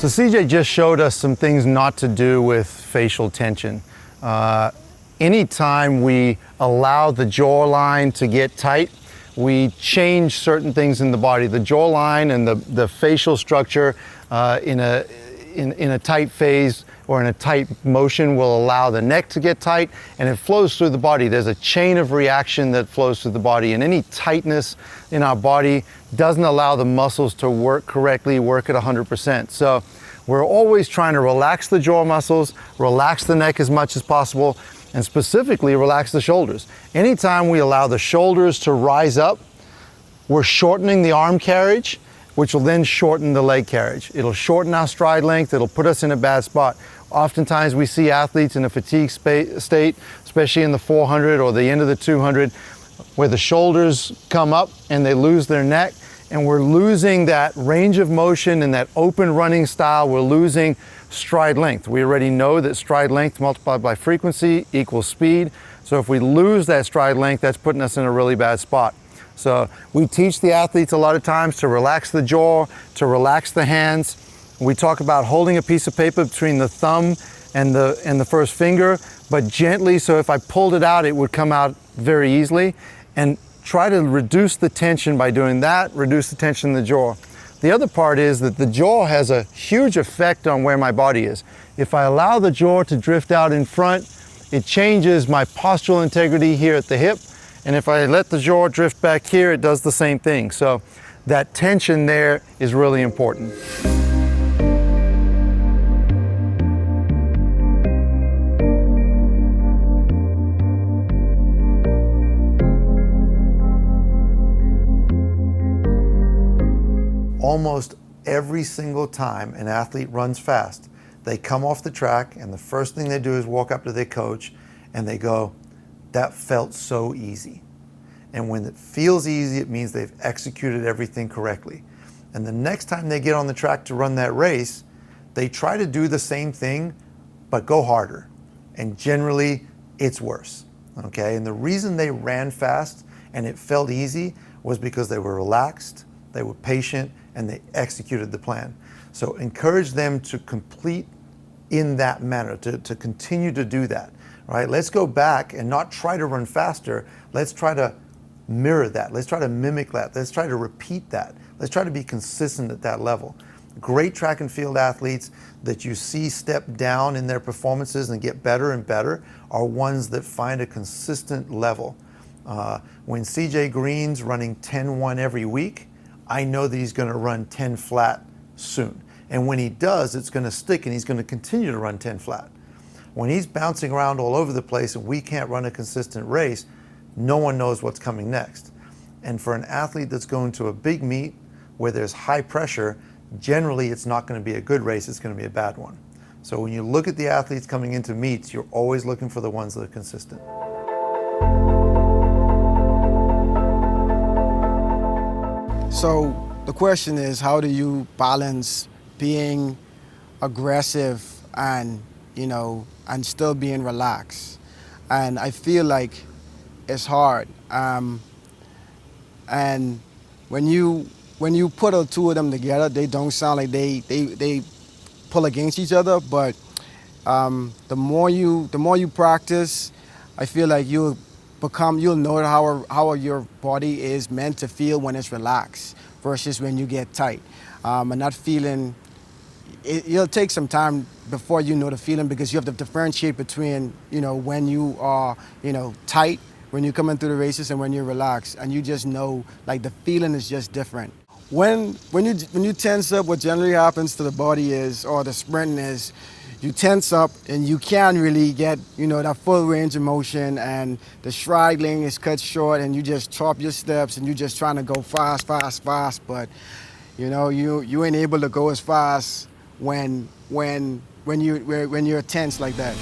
So Cejhae just showed us some things not to do with facial tension. Anytime we allow the jawline to get tight, we change certain things in the body. The jawline and the facial structure in a tight phase or in a tight motion will allow the neck to get tight, and it flows through the body. There's a chain of reaction that flows through the body, and any tightness in our body doesn't allow the muscles to work correctly, work at 100%. So we're always trying to relax the jaw muscles, relax the neck as much as possible, and specifically relax the shoulders. Anytime we allow the shoulders to rise up, we're shortening the arm carriage, which will then shorten the leg carriage. It'll shorten our stride length, it'll put us in a bad spot. Oftentimes we see athletes in a fatigue state, especially in the 400 or the end of the 200, where the shoulders come up and they lose their neck, and we're losing that range of motion and that open running style. We're losing stride length. We already know that stride length multiplied by frequency equals speed. So if we lose that stride length, that's putting us in a really bad spot. So we teach the athletes a lot of times to relax the jaw, to relax the hands. We talk about holding a piece of paper between the thumb and the first finger, but gently, so if I pulled it out, it would come out very easily. And try to reduce the tension by doing that, reduce the tension in the jaw. The other part is that the jaw has a huge effect on where my body is. If I allow the jaw to drift out in front, it changes my postural integrity here at the hip. And if I let the jaw drift back here, it does the same thing. So that tension there is really important. Almost every single time an athlete runs fast, they come off the track and the first thing they do is walk up to their coach and they go, "That felt so easy." And when it feels easy, it means they've executed everything correctly. And the next time they get on the track to run that race, they try to do the same thing, but go harder. And generally, it's worse, okay? And the reason they ran fast and it felt easy was because they were relaxed, they were patient, and they executed the plan. So encourage them to complete in that manner, to continue to do that, right? Let's go back and not try to run faster. Let's try to mirror that. Let's try to mimic that. Let's try to repeat that. Let's try to be consistent at that level. Great track and field athletes that you see step down in their performances and get better and better are ones that find a consistent level. When Cejhae Greene's running 10-1 every week, I know that he's going to run 10 flat soon. And when he does, it's going to stick and he's going to continue to run 10 flat. When he's bouncing around all over the place and we can't run a consistent race, no one knows what's coming next. And for an athlete that's going to a big meet where there's high pressure, generally it's not going to be a good race, it's going to be a bad one. So when you look at the athletes coming into meets, you're always looking for the ones that are consistent. So the question is, how do you balance being aggressive and, and still being relaxed? And I feel like it's hard. And when you put the two of them together, they don't sound like they pull against each other. But the more you practice, I feel like you'll know how your body is meant to feel when it's relaxed versus when you get tight. And that feeling, it'll take some time before you know the feeling, because you have to differentiate between, when you are, tight, when you're coming through the races, and when you're relaxed. And you just know, like, the feeling is just different. When you tense up, what generally happens to the body is, or the sprinting is, you tense up and you can't really get, that full range of motion, and the stride length is cut short and you just chop your steps and you're just trying to go fast, but you ain't able to go as fast when you're tense like that.